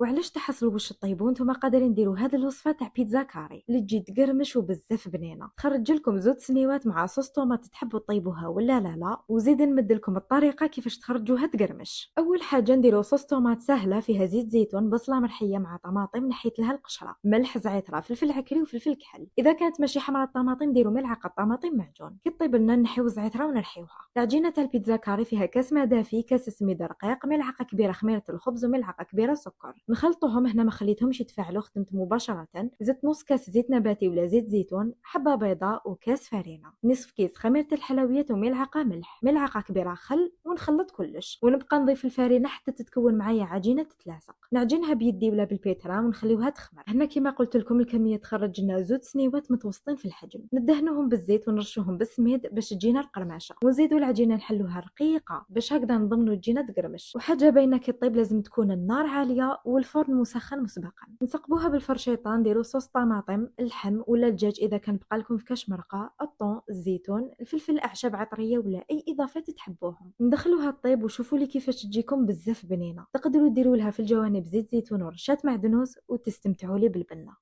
وعلاش تحصلوا واش طيبوا نتوما قادرين ديروا هذه الوصفه تاع بيتزا كاري اللي تجي تقرمش وبزاف بنينه. تخرج لكم زوج سنيوات مع صوص طوماط تحبوا طيبوها ولا لا، وزيد نمد لكم الطريقه كيفاش تخرجوها تقرمش. اول حاجه نديروا صوص طوماط سهله فيها زيت زيتون بصله مرحيه مع طماطم نحيت لها القشره، ملح زعتره فلفل عكري وفلفل كحل. اذا كانت ماشي حمراء الطماطم ديروا ملعقه طماطم معجون. كي طيب لنا نحيو زعتره ونرحيوها. العجينه تاع البيتزا كاري فيها كاس ماء دافي، كاس سميد رقيق، ملعقه كبيره خميره الخبز وملعقه كبيره سكر. نخلطوهم هنا ما خليتهمش يتفاعلوا، خدمت مباشره. زدت نص كاس زيت نباتي ولا زيت زيتون، حبه بيضاء وكاس فرينه، نصف كيس خميره الحلويات وملعقه ملح، ملعقه كبيره خل، ونخلط كلش ونبقى نضيف الفرينه حتى تتكون معايا عجينه تتلاصق. نعجنها بيدي ولا بالبيترا ونخليوها تخمر. هنا كما قلت لكم الكميه تخرج لنا زوج سنيوات متوسطين في الحجم. ندهنوهم بالزيت ونرشوهم بالسميد باش تجينا القرمشه، ونزيدوا العجينه نحلوها رقيقه باش هكذا نضمنوا تجينا تقرمش. وحاجه باينه كي طيب لازم تكون النار عاليه والفرن مسخن مسبقا. نثقبوها بالفرشيطه، نديروا صوص طماطم، اللحم ولا الدجاج اذا كان بقى لكم في كاش مرقه، الطون، الزيتون، الفلفل الاعشاب عطريه ولا اي اضافات تحبوهم. ندخلوها طيب وشوفوا لي كيفاش تجيكم بزاف بنينه. تقدروا ديروا لها في الجوانب زيت زيتون ورشات معدنوس وتستمتعوا لي بالبنه.